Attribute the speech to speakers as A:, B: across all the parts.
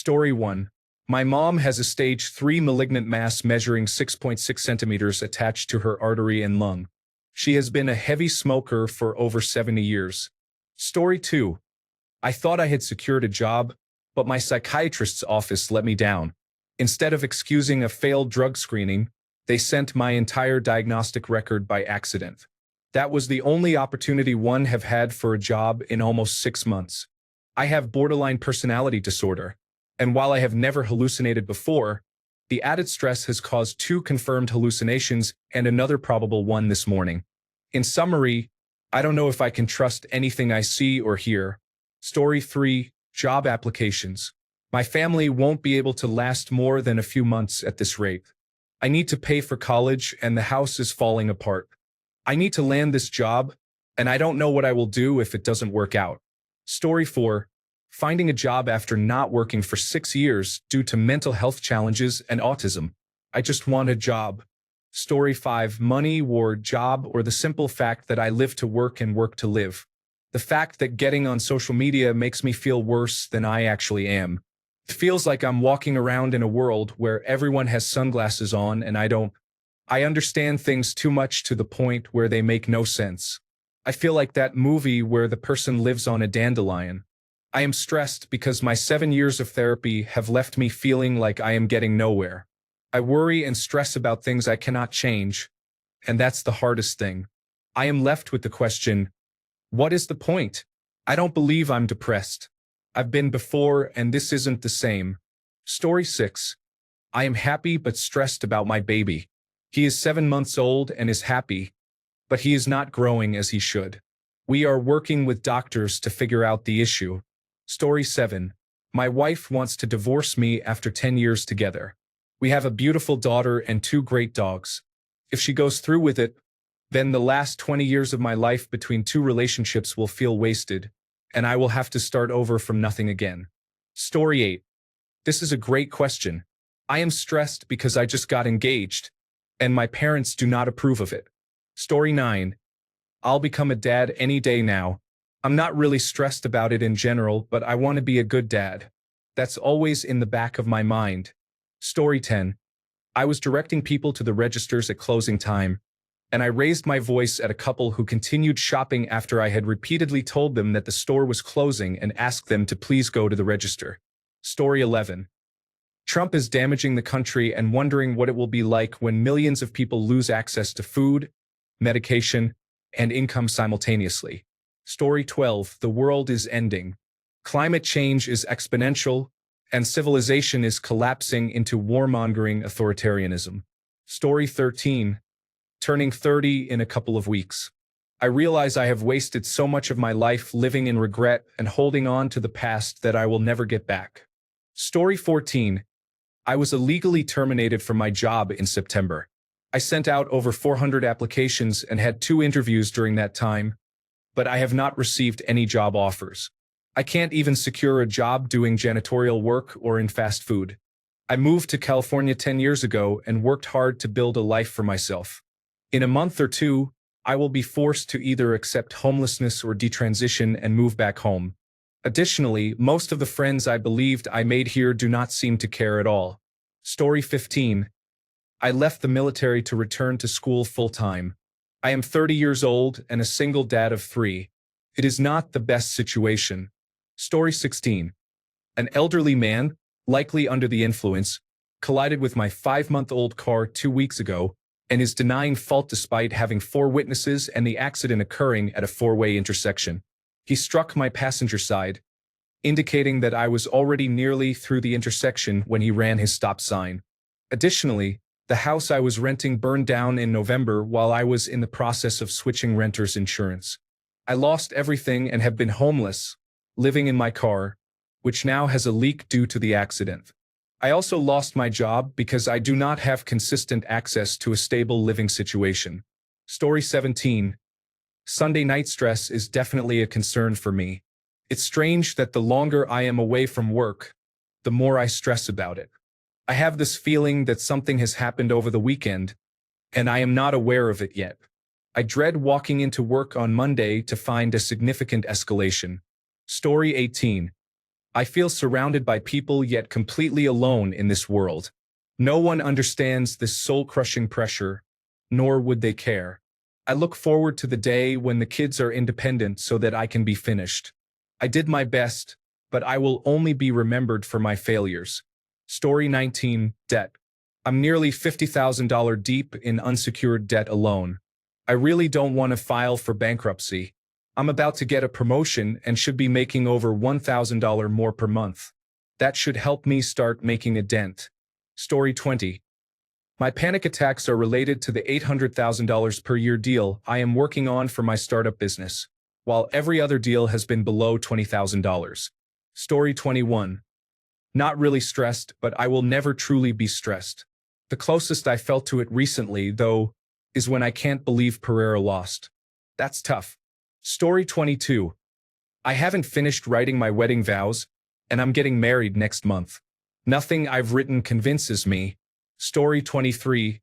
A: Story 1. My mom has a stage 3 malignant mass measuring 6.6 centimeters attached to her artery and lung. She has been a heavy smoker for over 70 years. Story 2. I thought I had secured a job, but my psychiatrist's office let me down. Instead of excusing a failed drug screening, they sent my entire diagnostic record by accident. That was the only opportunity one have had for a job in almost 6 months. I have borderline personality disorder, and while I have never hallucinated before, the added stress has caused 2 confirmed hallucinations and another probable one this morning. In summary, I don't know if I can trust anything I see or hear. Story 3. Job applications. My family won't be able to last more than a few months at this rate. I need to pay for college and the house is falling apart. I need to land this job, and I don't know what I will do if it doesn't work out. Story 4. Finding a job after not working for 6 years due to mental health challenges and autism. I just want a job. Story 5. Money, war, job, or the simple fact that I live to work and work to live. The fact that getting on social media makes me feel worse than I actually am. It feels like I'm walking around in a world where everyone has sunglasses on and I don't. I understand things too much to the point where they make no sense. I feel like that movie where the person lives on a dandelion. I am stressed because my 7 years of therapy have left me feeling like I am getting nowhere. I worry and stress about things I cannot change, and that's the hardest thing. I am left with the question, what is the point? I don't believe I'm depressed. I've been before, and this isn't the same. Story 6. I am happy but stressed about my baby. He is 7 months old and is happy, but he is not growing as he should. We are working with doctors to figure out the issue. Story 7. My wife wants to divorce me after 10 years together. We have a beautiful daughter and 2 great dogs. If she goes through with it, then the last 20 years of my life between 2 relationships will feel wasted, and I will have to start over from nothing again. Story 8. This is a great question. I am stressed because I just got engaged, and my parents do not approve of it. Story 9. I'll become a dad any day now. I'm not really stressed about it in general, but I want to be a good dad. That's always in the back of my mind. Story 10. I was directing people to the registers at closing time, and I raised my voice at a couple who continued shopping after I had repeatedly told them that the store was closing and asked them to please go to the register. Story 11. Trump is damaging the country and wondering what it will be like when millions of people lose access to food, medication, and income simultaneously. Story 12. The world is ending. Climate change is exponential, and civilization is collapsing into warmongering authoritarianism. Story 13. Turning 30 in a couple of weeks. I realize I have wasted so much of my life living in regret and holding on to the past that I will never get back. Story 14. I was illegally terminated from my job in September. I sent out over 400 applications and had 2 interviews during that time, but I have not received any job offers. I can't even secure a job doing janitorial work or in fast food. I moved to California 10 years ago and worked hard to build a life for myself. In a month or 2, I will be forced to either accept homelessness or detransition and move back home. Additionally, most of the friends I believed I made here do not seem to care at all. Story 15. I left the military to return to school full-time. I am 30 years old and a single dad of 3. It is not the best situation. Story 16. An elderly man, likely under the influence, collided with my 5-month-old car 2 weeks ago and is denying fault despite having 4 witnesses and the accident occurring at a 4-way intersection. He struck my passenger side, indicating that I was already nearly through the intersection when he ran his stop sign. Additionally, the house I was renting burned down in November while I was in the process of switching renter's insurance. I lost everything and have been homeless, living in my car, which now has a leak due to the accident. I also lost my job because I do not have consistent access to a stable living situation. Story 17. Sunday night stress is definitely a concern for me. It's strange that the longer I am away from work, the more I stress about it. I have this feeling that something has happened over the weekend, and I am not aware of it yet. I dread walking into work on Monday to find a significant escalation. Story 18. I feel surrounded by people yet completely alone in this world. No one understands this soul-crushing pressure, nor would they care. I look forward to the day when the kids are independent so that I can be finished. I did my best, but I will only be remembered for my failures. Story 19, Debt. I'm nearly $50,000 deep in unsecured debt alone. I really don't want to file for bankruptcy. I'm about to get a promotion and should be making over $1,000 more per month. That should help me start making a dent. Story 20. My panic attacks are related to the $800,000 per year deal I am working on for my startup business, while every other deal has been below $20,000. Story 21. Not really stressed, but I will never truly be stressed. The closest I felt to it recently, though, is when I can't believe Pereira lost. That's tough. Story 22. I haven't finished writing my wedding vows, and I'm getting married next month. Nothing I've written convinces me. Story 23.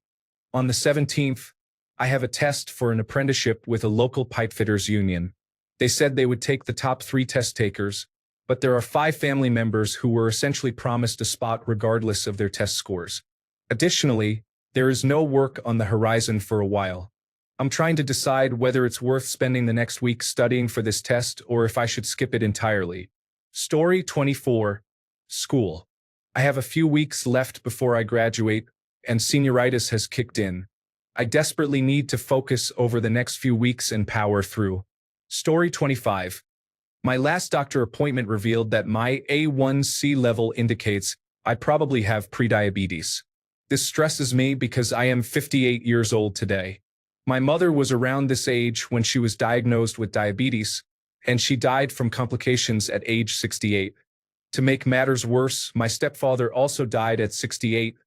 A: On the 17th, I have a test for an apprenticeship with a local pipefitters union. They said they would take the top 3 test takers, but there are 5 family members who were essentially promised a spot regardless of their test scores. Additionally, there is no work on the horizon for a while. I'm trying to decide whether it's worth spending the next week studying for this test or if I should skip it entirely. Story 24. School. I have a few weeks left before I graduate, and senioritis has kicked in. I desperately need to focus over the next few weeks and power through. Story 25. My last doctor appointment revealed that my A1C level indicates I probably have prediabetes. This stresses me because I am 58 years old today. My mother was around this age when she was diagnosed with diabetes, and she died from complications at age 68. To make matters worse, my stepfather also died at 68,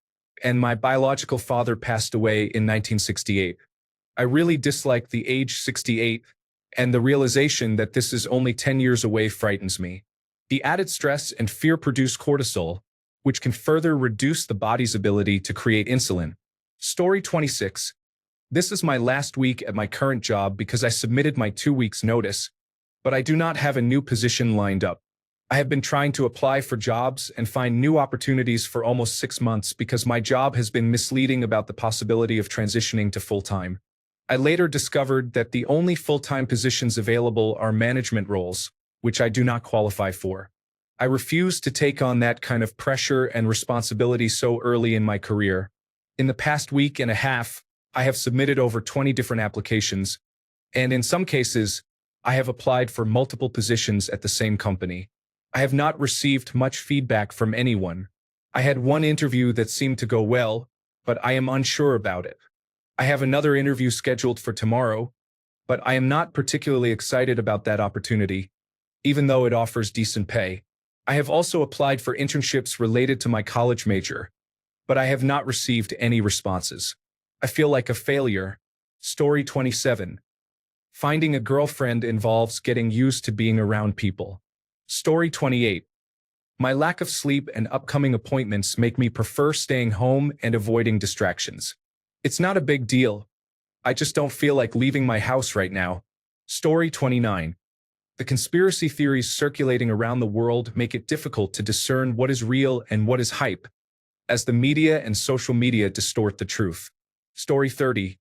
A: and my biological father passed away in 1968. I really dislike the age 68, and the realization that this is only 10 years away frightens me. The added stress and fear produce cortisol, which can further reduce the body's ability to create insulin. Story 26. This is my last week at my current job because I submitted my 2 weeks notice, but I do not have a new position lined up. I have been trying to apply for jobs and find new opportunities for almost 6 months because my job has been misleading about the possibility of transitioning to full-time. I later discovered that the only full-time positions available are management roles, which I do not qualify for. I refuse to take on that kind of pressure and responsibility so early in my career. In the past week and a half, I have submitted over 20 different applications, and in some cases, I have applied for multiple positions at the same company. I have not received much feedback from anyone. I had one interview that seemed to go well, but I am unsure about it. I have another interview scheduled for tomorrow, but I am not particularly excited about that opportunity, even though it offers decent pay. I have also applied for internships related to my college major, but I have not received any responses. I feel like a failure. Story 27. Finding a girlfriend involves getting used to being around people. Story 28. My lack of sleep and upcoming appointments make me prefer staying home and avoiding distractions. It's not a big deal. I just don't feel like leaving my house right now. Story 29. The conspiracy theories circulating around the world make it difficult to discern what is real and what is hype, as the media and social media distort the truth. Story 30.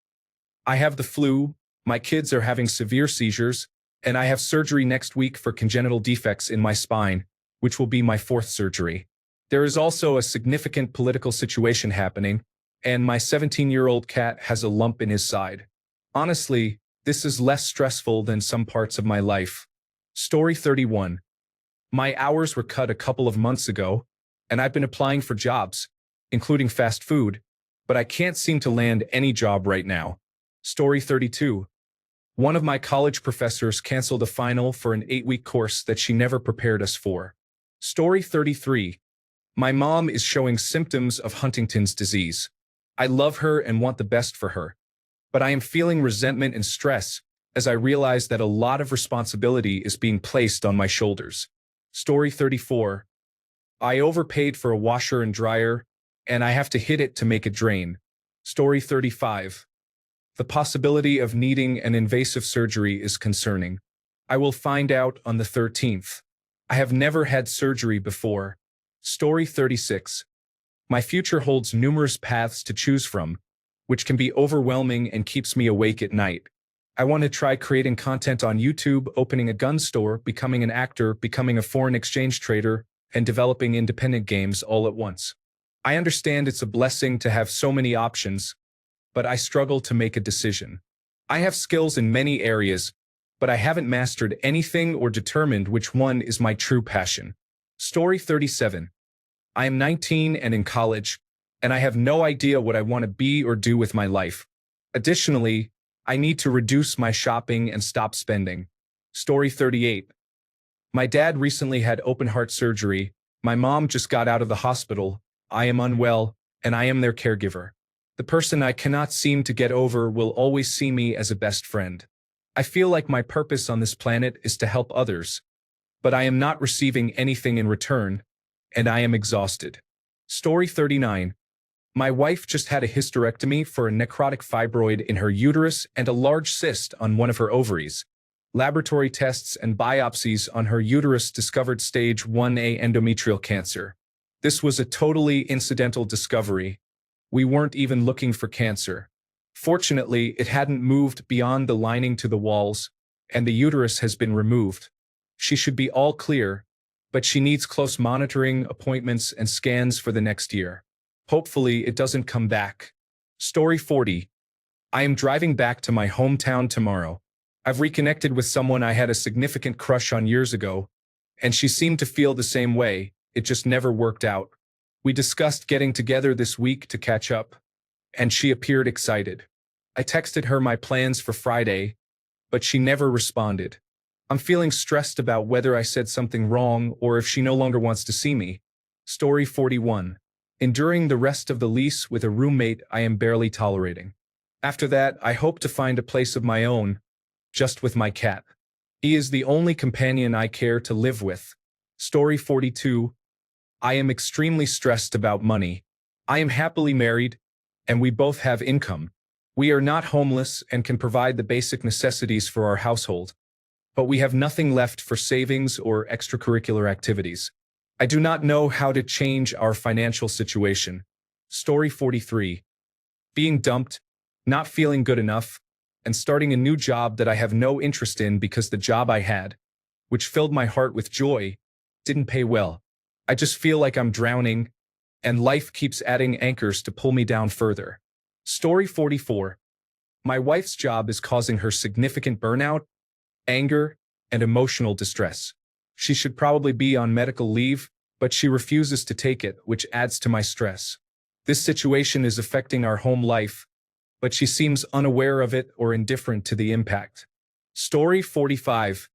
A: I have the flu, my kids are having severe seizures, and I have surgery next week for congenital defects in my spine, which will be my 4th surgery. There is also a significant political situation happening, and my 17-year-old cat has a lump in his side. Honestly, this is less stressful than some parts of my life. Story 31. My hours were cut a couple of months ago, and I've been applying for jobs, including fast food, but I can't seem to land any job right now. Story 32. One of my college professors canceled a final for an 8-week course that she never prepared us for. Story 33. My mom is showing symptoms of Huntington's disease. I love her and want the best for her, but I am feeling resentment and stress as I realize that a lot of responsibility is being placed on my shoulders. Story 34. I overpaid for a washer and dryer, and I have to hit it to make it drain. Story 35. The possibility of needing an invasive surgery is concerning. I will find out on the 13th. I have never had surgery before. Story 36. My future holds numerous paths to choose from, which can be overwhelming and keeps me awake at night. I want to try creating content on YouTube, opening a gun store, becoming an actor, becoming a foreign exchange trader, and developing independent games all at once. I understand it's a blessing to have so many options, but I struggle to make a decision. I have skills in many areas, but I haven't mastered anything or determined which one is my true passion. Story 37. I am 19 and in college, and I have no idea what I want to be or do with my life. Additionally, I need to reduce my shopping and stop spending. Story 38. My dad recently had open heart surgery. My mom just got out of the hospital. I am unwell, and I am their caregiver. The person I cannot seem to get over will always see me as a best friend. I feel like my purpose on this planet is to help others, but I am not receiving anything in return, and I am exhausted. Story 39. My wife just had a hysterectomy for a necrotic fibroid in her uterus and a large cyst on one of her ovaries. Laboratory tests and biopsies on her uterus discovered stage 1A endometrial cancer. This was a totally incidental discovery. We weren't even looking for cancer. Fortunately, it hadn't moved beyond the lining to the walls, and the uterus has been removed. She should be all clear, but she needs close monitoring, appointments, and scans for the next year. Hopefully, it doesn't come back. Story 40. I am driving back to my hometown tomorrow. I've reconnected with someone I had a significant crush on years ago, and she seemed to feel the same way. It just never worked out. We discussed getting together this week to catch up, and she appeared excited. I texted her my plans for Friday, but she never responded. I'm feeling stressed about whether I said something wrong or if she no longer wants to see me. Story 41. Enduring the rest of the lease with a roommate I am barely tolerating. After that, I hope to find a place of my own, just with my cat. He is the only companion I care to live with. Story 42. I am extremely stressed about money. I am happily married, and we both have income. We are not homeless and can provide the basic necessities for our household, but we have nothing left for savings or extracurricular activities. I do not know how to change our financial situation. Story 43. Being dumped, not feeling good enough, and starting a new job that I have no interest in because the job I had, which filled my heart with joy, didn't pay well. I just feel like I'm drowning, and life keeps adding anchors to pull me down further. Story 44. My wife's job is causing her significant burnout, anger, and emotional distress. She should probably be on medical leave, but she refuses to take it, which adds to my stress. This situation is affecting our home life, but she seems unaware of it or indifferent to the impact. Story 45.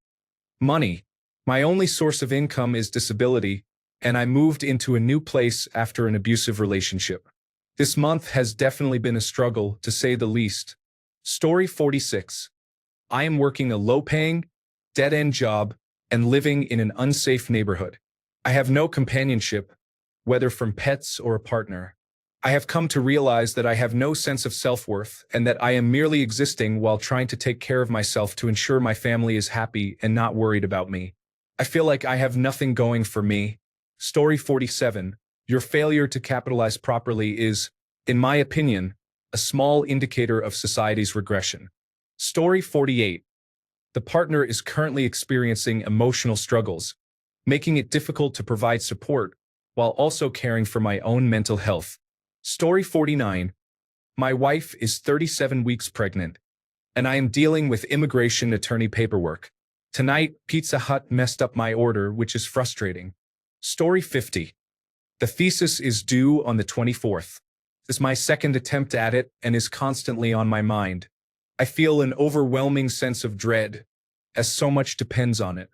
A: Money. My only source of income is disability, and I moved into a new place after an abusive relationship. This month has definitely been a struggle, to say the least. Story 46. I am working a low-paying, dead-end job and living in an unsafe neighborhood. I have no companionship, whether from pets or a partner. I have come to realize that I have no sense of self-worth and that I am merely existing while trying to take care of myself to ensure my family is happy and not worried about me. I feel like I have nothing going for me. Story 47. Your failure to capitalize properly is, in my opinion, a small indicator of society's regression. Story 48. The partner is currently experiencing emotional struggles, making it difficult to provide support while also caring for my own mental health. Story 49. My wife is 37 weeks pregnant, and I am dealing with immigration attorney paperwork. Tonight, Pizza Hut messed up my order, which is frustrating. Story 50. The thesis is due on the 24th. This is my second attempt at it and is constantly on my mind. I feel an overwhelming sense of dread, as so much depends on it.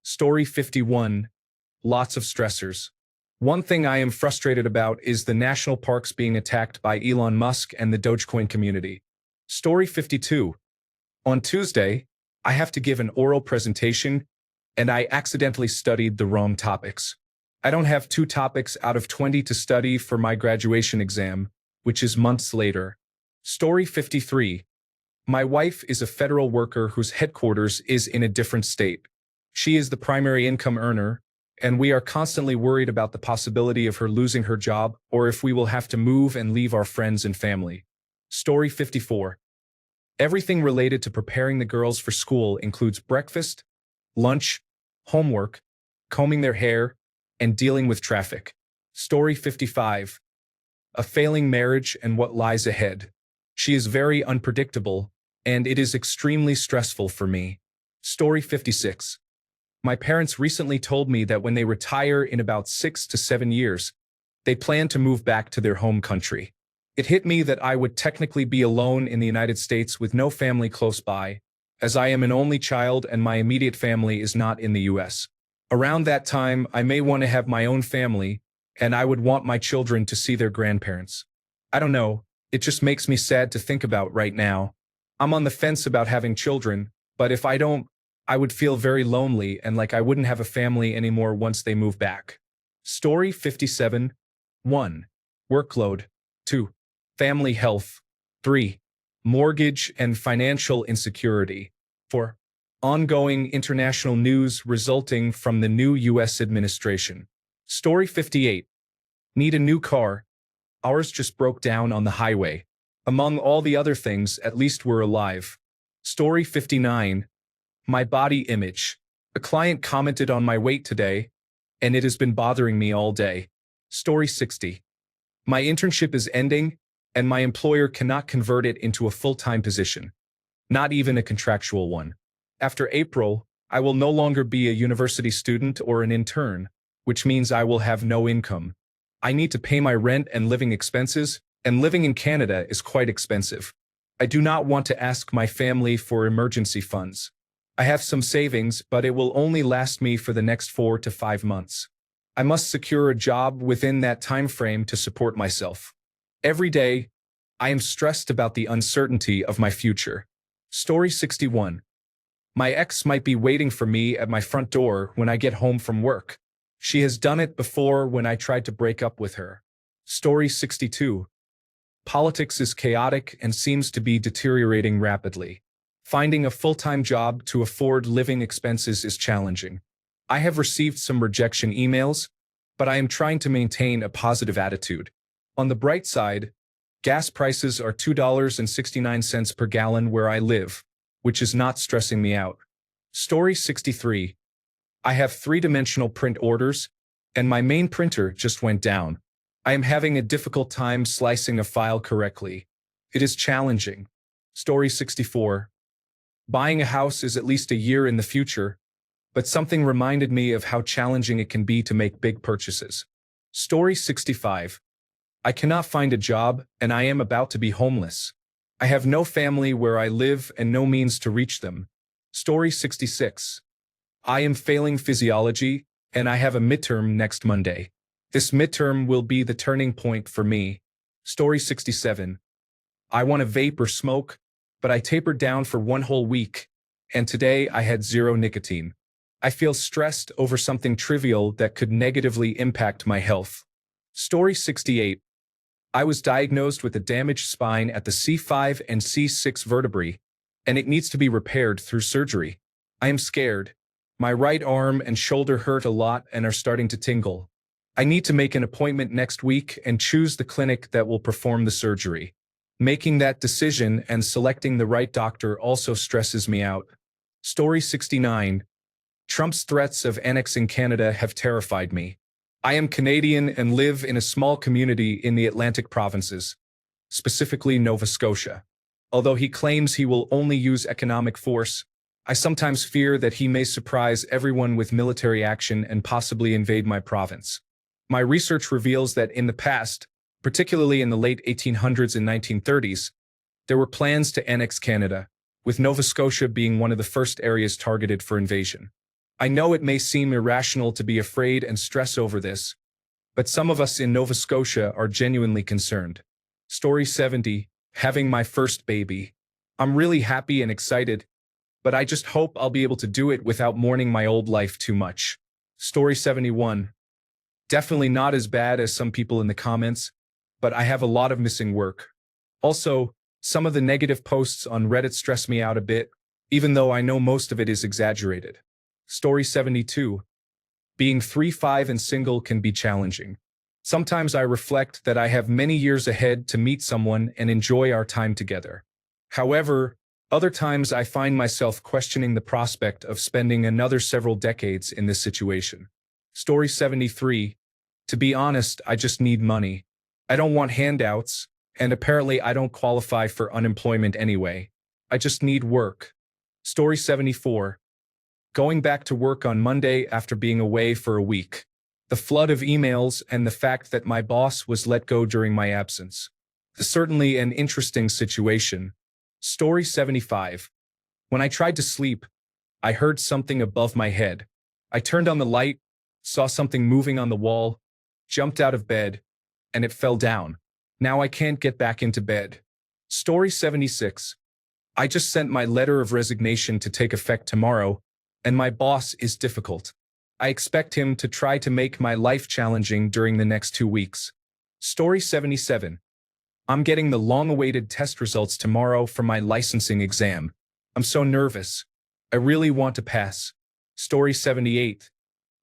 A: Story 51. Lots of stressors. One thing I am frustrated about is the national parks being attacked by Elon Musk and the Dogecoin community. Story 52. On Tuesday, I have to give an oral presentation, and I accidentally studied the wrong topics. I don't have 2 topics out of 20 to study for my graduation exam, which is months later. Story 53. My wife is a federal worker whose headquarters is in a different state. She is the primary income earner, and we are constantly worried about the possibility of her losing her job or if we will have to move and leave our friends and family. Story 54. Everything related to preparing the girls for school includes breakfast, lunch, homework, combing their hair, and dealing with traffic. Story 55. A failing marriage and what lies ahead. She is very unpredictable, and it is extremely stressful for me. Story 56. My parents recently told me that when they retire in about 6 to 7 years, they plan to move back to their home country. It hit me that I would technically be alone in the United States with no family close by, as I am an only child and my immediate family is not in the US. Around that time, I may want to have my own family, and I would want my children to see their grandparents. I don't know, it just makes me sad to think about right now. I'm on the fence about having children, but if I don't, I would feel very lonely and like I wouldn't have a family anymore once they move back. Story 57. 1. Workload. 2. Family health. 3. Mortgage and financial insecurity. 4. Ongoing international news resulting from the new U.S. administration. Story 58. Need a new car. Ours just broke down on the highway. Among all the other things, at least we're alive. Story 59. My body image. A client commented on my weight today, and it has been bothering me all day. Story 60. My internship is ending, and my employer cannot convert it into a full-time position, not even a contractual one. After April, I will no longer be a university student or an intern, which means I will have no income. I need to pay my rent and living expenses, and living in Canada is quite expensive. I do not want to ask my family for emergency funds. I have some savings, but it will only last me for the next 4 to 5 months. I must secure a job within that time frame to support myself. Every day, I am stressed about the uncertainty of my future. Story 61. My ex might be waiting for me at my front door when I get home from work. She has done it before when I tried to break up with her. Story 62. Politics is chaotic and seems to be deteriorating rapidly. Finding a full-time job to afford living expenses is challenging. I have received some rejection emails, but I am trying to maintain a positive attitude. On the bright side, gas prices are $2.69 per gallon where I live, which is not stressing me out. Story 63. I have 3-dimensional print orders, and my main printer just went down. I am having a difficult time slicing a file correctly. It is challenging. Story 64. Buying a house is at least a year in the future, but something reminded me of how challenging it can be to make big purchases. Story 65. I cannot find a job, and I am about to be homeless. I have no family where I live and no means to reach them. Story 66. I am failing physiology, and I have a midterm next Monday. This midterm will be the turning point for me. Story 67. I want to vape or smoke, but I tapered down for 1 whole week, and today I had 0 nicotine. I feel stressed over something trivial that could negatively impact my health. Story 68. I was diagnosed with a damaged spine at the C5 and C6 vertebrae, and it needs to be repaired through surgery. I am scared. My right arm and shoulder hurt a lot and are starting to tingle. I need to make an appointment next week and choose the clinic that will perform the surgery. Making that decision and selecting the right doctor also stresses me out. Story 69. Trump's threats of annexing Canada have terrified me. I am Canadian and live in a small community in the Atlantic provinces, specifically Nova Scotia. Although he claims he will only use economic force, I sometimes fear that he may surprise everyone with military action and possibly invade my province. My research reveals that in the past, particularly in the late 1800s and 1930s, there were plans to annex Canada, with Nova Scotia being one of the first areas targeted for invasion. I know it may seem irrational to be afraid and stress over this, but some of us in Nova Scotia are genuinely concerned. Story 70. Having my first baby. I'm really happy and excited, but I just hope I'll be able to do it without mourning my old life too much. Story 71. Definitely not as bad as some people in the comments, but I have a lot of missing work. Also, some of the negative posts on Reddit stress me out a bit, even though I know most of it is exaggerated. Story 72. Being 3'5" and single can be challenging. Sometimes I reflect that I have many years ahead to meet someone and enjoy our time together. However, other times I find myself questioning the prospect of spending another several decades in this situation. Story 73. To be honest, I just need money. I don't want handouts, and apparently I don't qualify for unemployment anyway. I just need work. Story 74. Going back to work on Monday after being away for a week. The flood of emails and the fact that my boss was let go during my absence. Certainly an interesting situation. Story 75. When I tried to sleep, I heard something above my head. I turned on the light, saw something moving on the wall, jumped out of bed, and it fell down. Now I can't get back into bed. Story 76. I just sent my letter of resignation to take effect tomorrow, and my boss is difficult. I expect him to try to make my life challenging during the next 2 weeks. Story 77. I'm getting the long-awaited test results tomorrow for my licensing exam. I'm so nervous. I really want to pass. Story 78.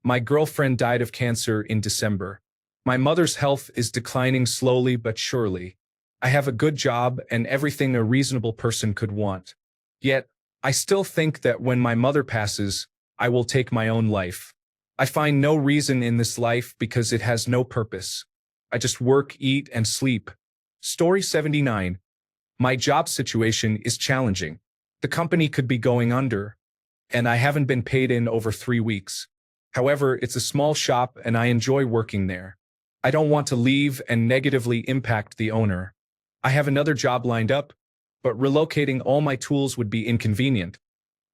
A: My girlfriend died of cancer in December. My mother's health is declining slowly but surely. I have a good job and everything a reasonable person could want. Yet, I still think that when my mother passes, I will take my own life. I find no reason in this life because it has no purpose. I just work, eat, and sleep. Story 79. My job situation is challenging. The company could be going under, and I haven't been paid in over 3 weeks. However, it's a small shop and I enjoy working there. I don't want to leave and negatively impact the owner. I have another job lined up, but relocating all my tools would be inconvenient.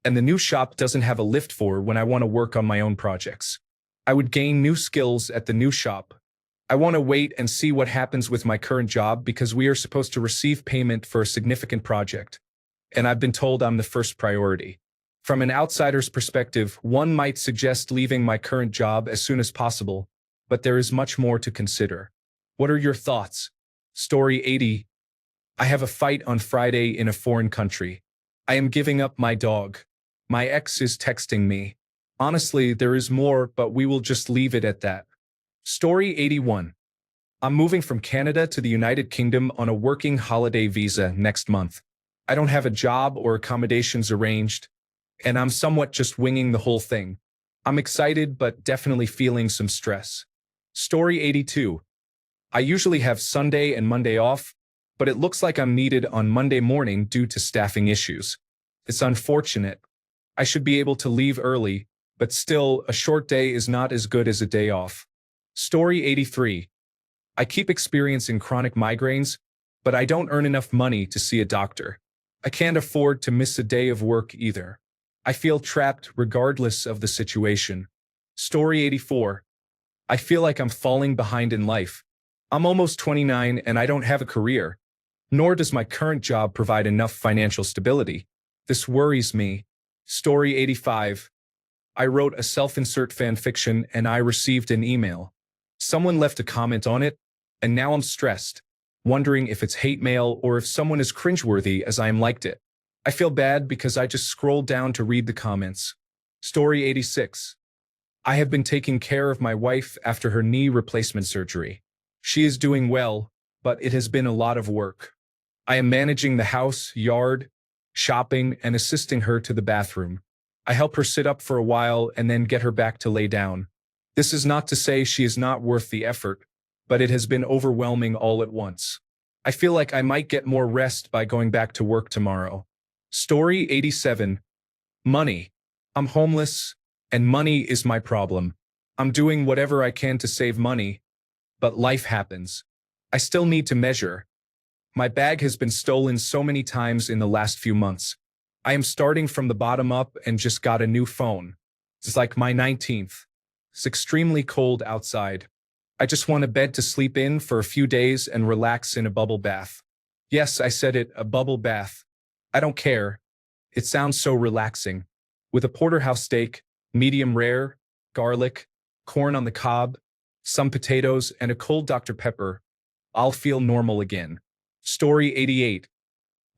A: And the new shop doesn't have a lift for when I want to work on my own projects. I would gain new skills at the new shop. I want to wait and see what happens with my current job because we are supposed to receive payment for a significant project. And I've been told I'm the first priority. From an outsider's perspective, one might suggest leaving my current job as soon as possible, but there is much more to consider. What are your thoughts? Story 80. I have a fight on Friday in a foreign country. I am giving up my dog. My ex is texting me. Honestly, there is more, but we will just leave it at that. Story 81. I'm moving from Canada to the United Kingdom on a working holiday visa next month. I don't have a job or accommodations arranged, and I'm somewhat just winging the whole thing. I'm excited, but definitely feeling some stress. Story 82. I usually have Sunday and Monday off, but it looks like I'm needed on Monday morning due to staffing issues. It's unfortunate. I should be able to leave early, but still, a short day is not as good as a day off. Story 83. I keep experiencing chronic migraines, but I don't earn enough money to see a doctor. I can't afford to miss a day of work either. I feel trapped regardless of the situation. Story 84. I feel like I'm falling behind in life. I'm almost 29 and I don't have a career. Nor does my current job provide enough financial stability. This worries me. Story 85. I wrote a self-insert fanfiction and I received an email. Someone left a comment on it, and now I'm stressed, wondering if it's hate mail or if someone is cringeworthy as I am liked it. I feel bad because I just scrolled down to read the comments. Story 86. I have been taking care of my wife after her knee replacement surgery. She is doing well, but it has been a lot of work. I am managing the house, yard, shopping, and assisting her to the bathroom. I help her sit up for a while and then get her back to lay down. This is not to say she is not worth the effort, but it has been overwhelming all at once. I feel like I might get more rest by going back to work tomorrow. Story 87. Money. I'm homeless, and money is my problem. I'm doing whatever I can to save money, but life happens. I still need to measure. My bag has been stolen so many times in the last few months. I am starting from the bottom up and just got a new phone. It's like my 19th. It's extremely cold outside. I just want a bed to sleep in for a few days and relax in a bubble bath. Yes, I said it, a bubble bath. I don't care. It sounds so relaxing. With a porterhouse steak, medium rare, garlic, corn on the cob, some potatoes, and a cold Dr. Pepper, I'll feel normal again. Story 88.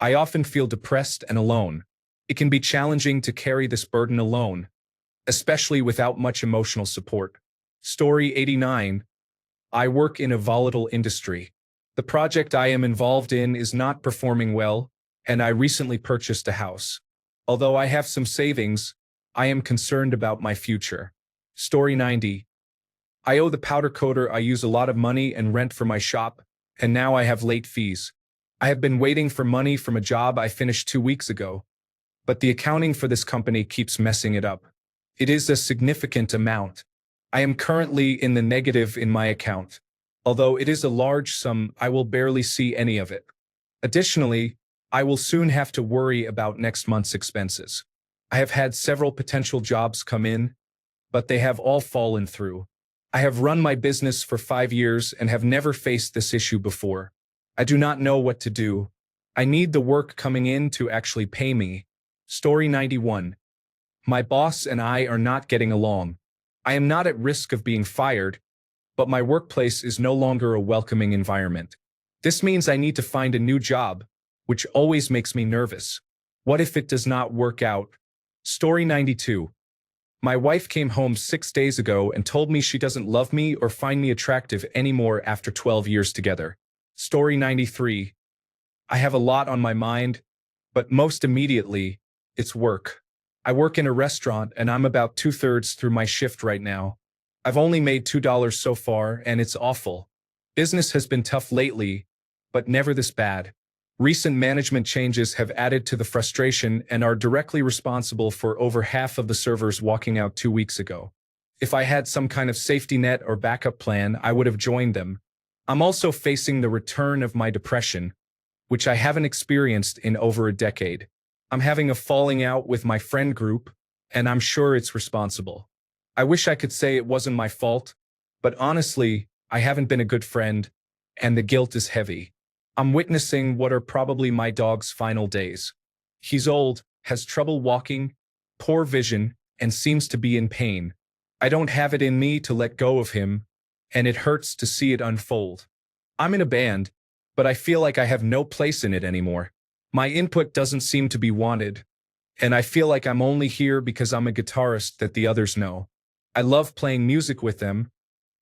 A: I often feel depressed and alone. It can be challenging to carry this burden alone, especially without much emotional support. Story 89. I work in a volatile industry. The project I am involved in is not performing well, and I recently purchased a house. Although I have some savings, I am concerned about my future. Story 90. I owe the powder coater I use a lot of money and rent for my shop, and now I have late fees. I have been waiting for money from a job I finished 2 weeks ago, but the accounting for this company keeps messing it up. It is a significant amount. I am currently in the negative in my account. Although it is a large sum, I will barely see any of it. Additionally, I will soon have to worry about next month's expenses. I have had several potential jobs come in, but they have all fallen through. I have run my business for 5 years and have never faced this issue before. I do not know what to do. I need the work coming in to actually pay me. Story 91. My boss and I are not getting along. I am not at risk of being fired, but my workplace is no longer a welcoming environment. This means I need to find a new job, which always makes me nervous. What if it does not work out? Story 92. My wife came home 6 days ago and told me she doesn't love me or find me attractive anymore after 12 years together. Story 93. I have a lot on my mind, but most immediately, it's work. I work in a restaurant and I'm about 2/3 through my shift right now. I've only made $2 so far and it's awful. Business has been tough lately, but never this bad. Recent management changes have added to the frustration and are directly responsible for over half of the servers walking out 2 weeks ago. If I had some kind of safety net or backup plan, I would have joined them. I'm also facing the return of my depression, which I haven't experienced in over a decade. I'm having a falling out with my friend group, and I'm sure it's responsible. I wish I could say it wasn't my fault, but honestly, I haven't been a good friend, and the guilt is heavy. I'm witnessing what are probably my dog's final days. He's old, has trouble walking, poor vision, and seems to be in pain. I don't have it in me to let go of him, and it hurts to see it unfold. I'm in a band, but I feel like I have no place in it anymore. My input doesn't seem to be wanted, and I feel like I'm only here because I'm a guitarist that the others know. I love playing music with them,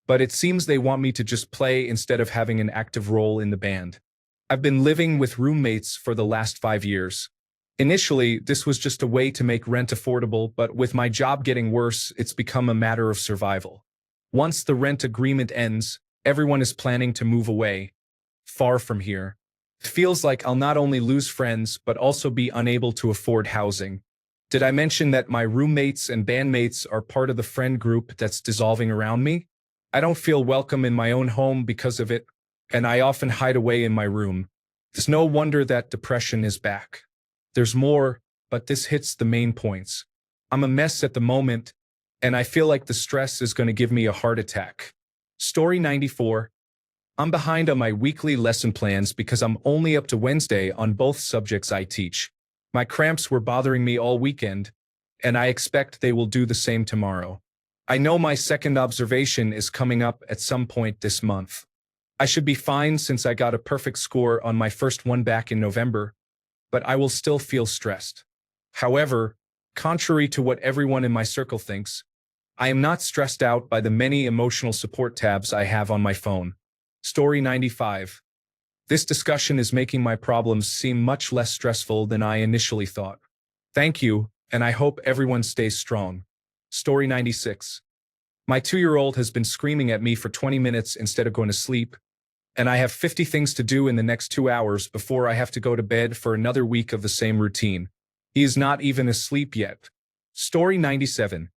A: but it seems they want me to just play instead of having an active role in the band. I've been living with roommates for the last 5 years. Initially, this was just a way to make rent affordable, but with my job getting worse, it's become a matter of survival. Once the rent agreement ends, everyone is planning to move away, far from here. It feels like I'll not only lose friends, but also be unable to afford housing. Did I mention that my roommates and bandmates are part of the friend group that's dissolving around me? I don't feel welcome in my own home because of it, and I often hide away in my room. It's no wonder that depression is back. There's more, but this hits the main points. I'm a mess at the moment, and I feel like the stress is going to give me a heart attack. Story 94. I'm behind on my weekly lesson plans because I'm only up to Wednesday on both subjects I teach. My cramps were bothering me all weekend, and I expect they will do the same tomorrow. I know my second observation is coming up at some point this month. I should be fine since I got a perfect score on my first one back in November, but I will still feel stressed. However, contrary to what everyone in my circle thinks, I am not stressed out by the many emotional support tabs I have on my phone. Story 95. This discussion is making my problems seem much less stressful than I initially thought. Thank you, and I hope everyone stays strong. Story 96. My 2-year-old has been screaming at me for 20 minutes instead of going to sleep, and I have 50 things to do in the next 2 hours before I have to go to bed for another week of the same routine. He is not even asleep yet. Story 97.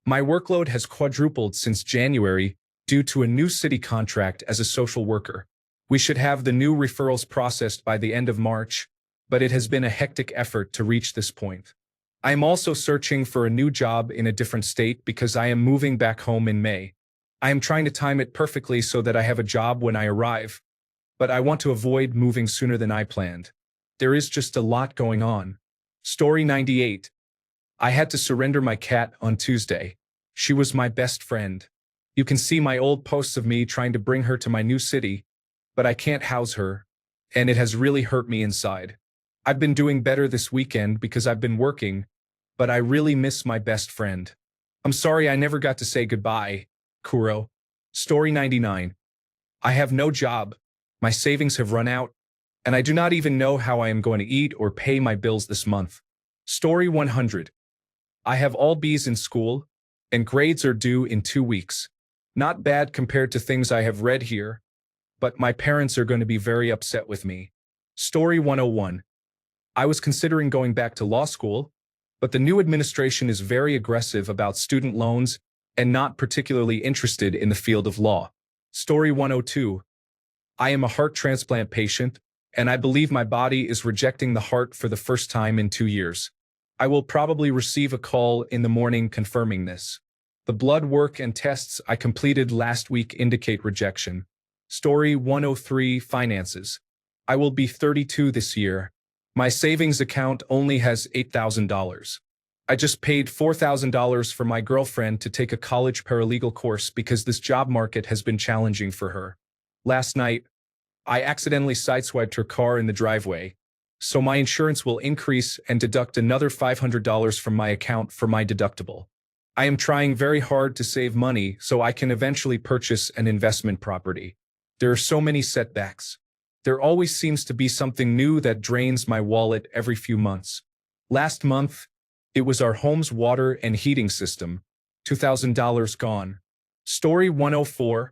A: My workload has quadrupled since January due to a new city contract as a social worker. We should have the new referrals processed by the end of March, but it has been a hectic effort to reach this point. I am also searching for a new job in a different state because I am moving back home in May. I am trying to time it perfectly so that I have a job when I arrive, but I want to avoid moving sooner than I planned. There is just a lot going on. Story 98. I had to surrender my cat on Tuesday. She was my best friend. You can see my old posts of me trying to bring her to my new city, but I can't house her, and it has really hurt me inside. I've been doing better this weekend because I've been working, but I really miss my best friend. I'm sorry I never got to say goodbye, Kuro. Story 99. I have no job. My savings have run out, and I do not even know how I am going to eat or pay my bills this month. Story 100. I have all B's in school, and grades are due in 2 weeks. Not bad compared to things I have read here, but my parents are going to be very upset with me. Story 101. I was considering going back to law school, but the new administration is very aggressive about student loans and not particularly interested in the field of law. Story 102. I am a heart transplant patient, and I believe my body is rejecting the heart for the first time in 2 years. I will probably receive a call in the morning confirming this. The blood work and tests I completed last week indicate rejection. Story 103. Finances. I will be 32 this year. My savings account only has $8,000. I just paid $4,000 for my girlfriend to take a college paralegal course because this job market has been challenging for her. Last night, I accidentally sideswiped her car in the driveway, so my insurance will increase and deduct another $500 from my account for my deductible. I am trying very hard to save money so I can eventually purchase an investment property. There are so many setbacks. There always seems to be something new that drains my wallet every few months. Last month, it was our home's water and heating system. $2,000 gone. Story 104.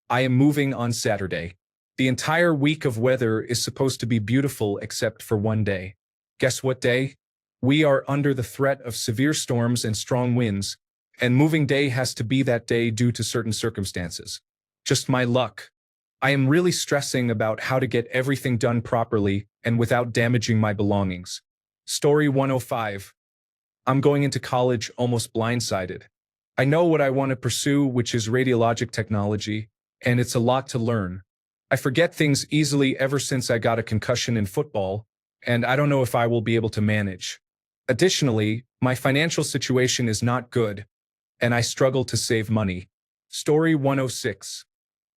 A: I am moving on Saturday. The entire week of weather is supposed to be beautiful except for one day. Guess what day? We are under the threat of severe storms and strong winds, and moving day has to be that day due to certain circumstances. Just my luck. I am really stressing about how to get everything done properly and without damaging my belongings. Story 105. I'm going into college almost blindsided. I know what I want to pursue, which is radiologic technology, and it's a lot to learn. I forget things easily ever since I got a concussion in football, and I don't know if I will be able to manage. Additionally, my financial situation is not good, and I struggle to save money. Story 106.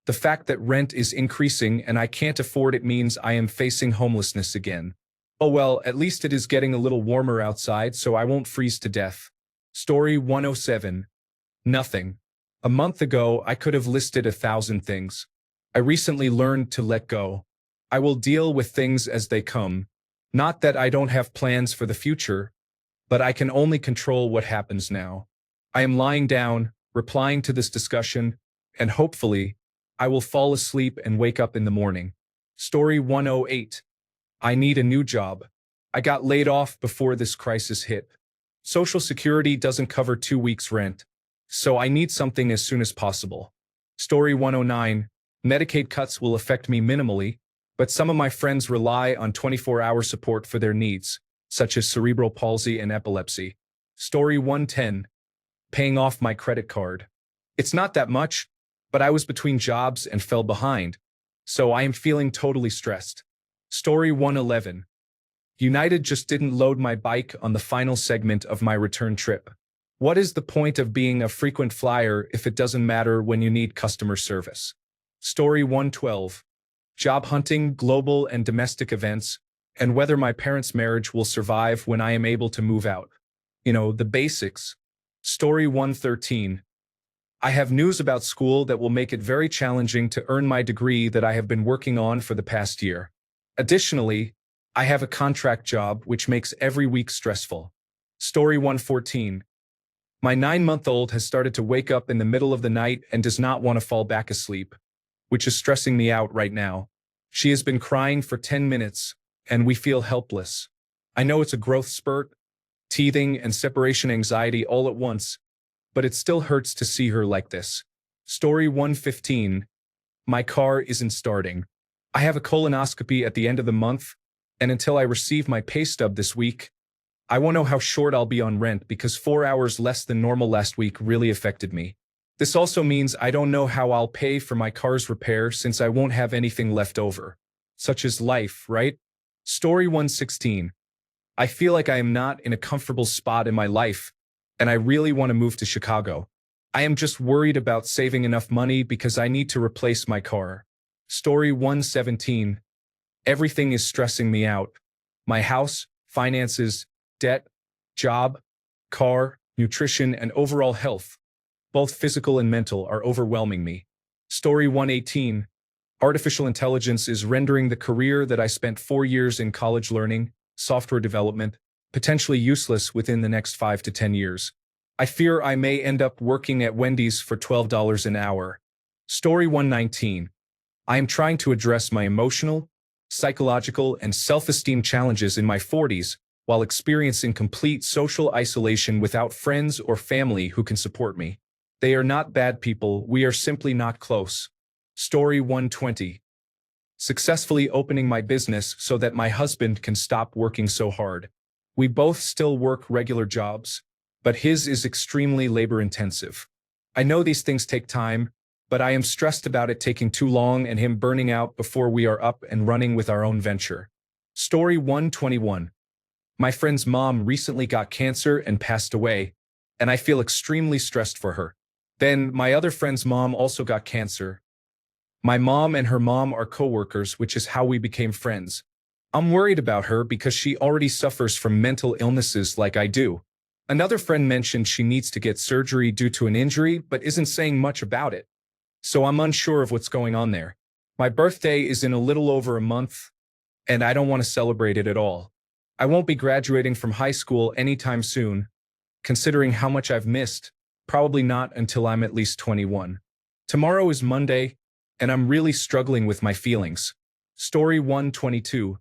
A: The fact that rent is increasing and I can't afford it means I am facing homelessness again. Oh well, at least it is getting a little warmer outside, so I won't freeze to death. Story 107. Nothing. A month ago, I could have listed 1,000 things. I recently learned to let go. I will deal with things as they come. Not that I don't have plans for the future, but I can only control what happens now. I am lying down, replying to this discussion, and hopefully, I will fall asleep and wake up in the morning. Story 108. I need a new job. I got laid off before this crisis hit. Social Security doesn't cover 2 weeks' rent, so I need something as soon as possible. Story 109. Medicaid cuts will affect me minimally, but some of my friends rely on 24-hour support for their needs, such as cerebral palsy and epilepsy. Story 110. Paying off my credit card. It's not that much, but I was between jobs and fell behind, so I am feeling totally stressed. Story 111. United just didn't load my bike on the final segment of my return trip. What is the point of being a frequent flyer if it doesn't matter when you need customer service? Story 112. Job hunting, global and domestic events, and whether my parents' marriage will survive when I am able to move out. You know, the basics. Story 113. I have news about school that will make it very challenging to earn my degree that I have been working on for the past year. Additionally, I have a contract job which makes every week stressful. Story 114. My 9-month-old has started to wake up in the middle of the night and does not want to fall back asleep, which is stressing me out right now. She has been crying for 10 minutes, and we feel helpless. I know it's a growth spurt, teething and separation anxiety all at once, but it still hurts to see her like this. Story 115. My car isn't starting. I have a colonoscopy at the end of the month, and until I receive my pay stub this week, I won't know how short I'll be on rent because 4 hours less than normal last week really affected me. This also means I don't know how I'll pay for my car's repair since I won't have anything left over. Such is life, right? Story 116. I feel like I am not in a comfortable spot in my life, and I really want to move to Chicago. I am just worried about saving enough money because I need to replace my car. Story 117. Everything is stressing me out. My house, finances, debt, job, car, nutrition, and overall health, both physical and mental, are overwhelming me. Story 118. Artificial intelligence is rendering the career that I spent 4 years in college learning, software development, potentially useless within the next 5 to 10 years. I fear I may end up working at Wendy's for $12 an hour. Story 119. I am trying to address my emotional, psychological, and self-esteem challenges in my 40s while experiencing complete social isolation without friends or family who can support me. They are not bad people, we are simply not close. Story 120. Successfully opening my business so that my husband can stop working so hard. We both still work regular jobs, but his is extremely labor-intensive. I know these things take time, but I am stressed about it taking too long and him burning out before we are up and running with our own venture. Story 121. My friend's mom recently got cancer and passed away, and I feel extremely stressed for her. Then my other friend's mom also got cancer. My mom and her mom are co-workers, which is how we became friends. I'm worried about her because she already suffers from mental illnesses like I do. Another friend mentioned she needs to get surgery due to an injury but isn't saying much about it. So I'm unsure of what's going on there. My birthday is in a little over a month, and I don't want to celebrate it at all. I won't be graduating from high school anytime soon, considering how much I've missed, probably not until I'm at least 21. Tomorrow is Monday, and I'm really struggling with my feelings. Story 122.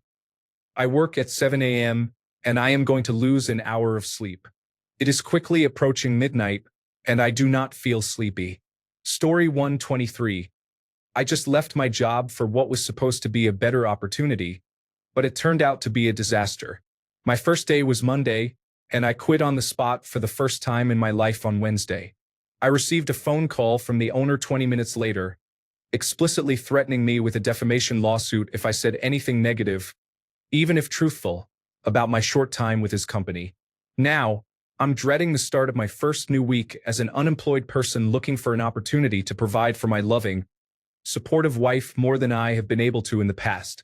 A: I work at 7 a.m., and I am going to lose an hour of sleep. It is quickly approaching midnight, and I do not feel sleepy. Story 123. I just left my job for what was supposed to be a better opportunity, but it turned out to be a disaster. My first day was Monday, and I quit on the spot for the first time in my life on Wednesday. I received a phone call from the owner 20 minutes later, explicitly threatening me with a defamation lawsuit if I said anything negative, even if truthful, about my short time with his company. Now, I'm dreading the start of my first new week as an unemployed person looking for an opportunity to provide for my loving, supportive wife more than I have been able to in the past,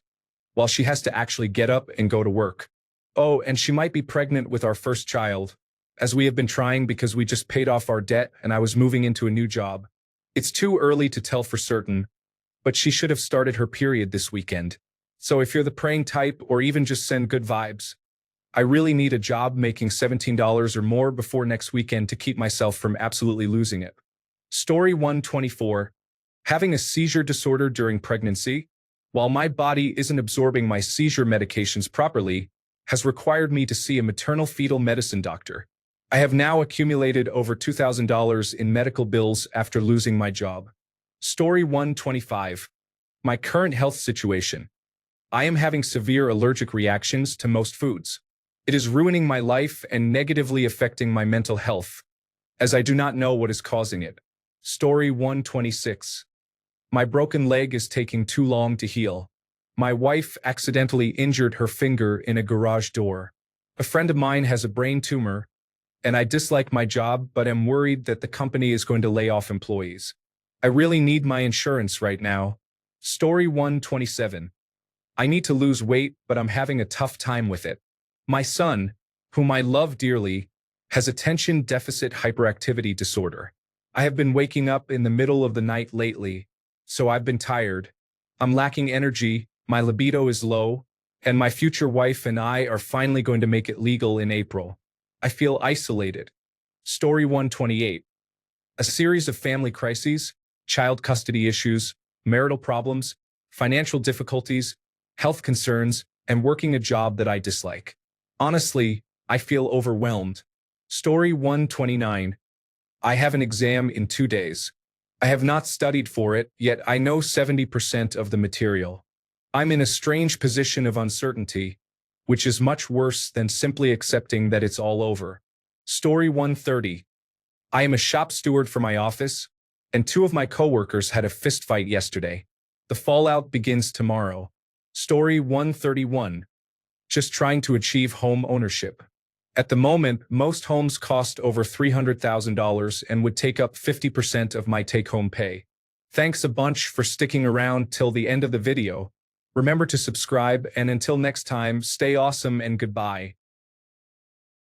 A: while she has to actually get up and go to work. Oh, and she might be pregnant with our first child, as we have been trying because we just paid off our debt and I was moving into a new job. It's too early to tell for certain, but she should have started her period this weekend. So if you're the praying type or even just send good vibes, I really need a job making $17 or more before next weekend to keep myself from absolutely losing it. Story 124. Having a seizure disorder during pregnancy, while my body isn't absorbing my seizure medications properly, has required me to see a maternal fetal medicine doctor. I have now accumulated over $2,000 in medical bills after losing my job. Story 125. My current health situation. I am having severe allergic reactions to most foods. It is ruining my life and negatively affecting my mental health, as I do not know what is causing it. Story 126. My broken leg is taking too long to heal. My wife accidentally injured her finger in a garage door. A friend of mine has a brain tumor, and I dislike my job but am worried that the company is going to lay off employees. I really need my insurance right now. Story 127. I need to lose weight, but I'm having a tough time with it. My son, whom I love dearly, has attention deficit hyperactivity disorder. I have been waking up in the middle of the night lately, so I've been tired. I'm lacking energy, my libido is low, and my future wife and I are finally going to make it legal in April. I feel isolated. Story 128. A series of family crises, child custody issues, marital problems, financial difficulties, health concerns, and working a job that I dislike. Honestly, I feel overwhelmed. Story 129. I have an exam in 2 days. I have not studied for it, yet I know 70% of the material. I'm in a strange position of uncertainty, which is much worse than simply accepting that it's all over. Story 130. I am a shop steward for my office, and 2 of my coworkers had a fistfight yesterday. The fallout begins tomorrow. Story 131. Just trying to achieve home ownership. At the moment, most homes cost over $300,000 and would take up 50% of my take-home pay. Thanks a bunch for sticking around till the end of the video. Remember to subscribe, and until next time, stay awesome and goodbye.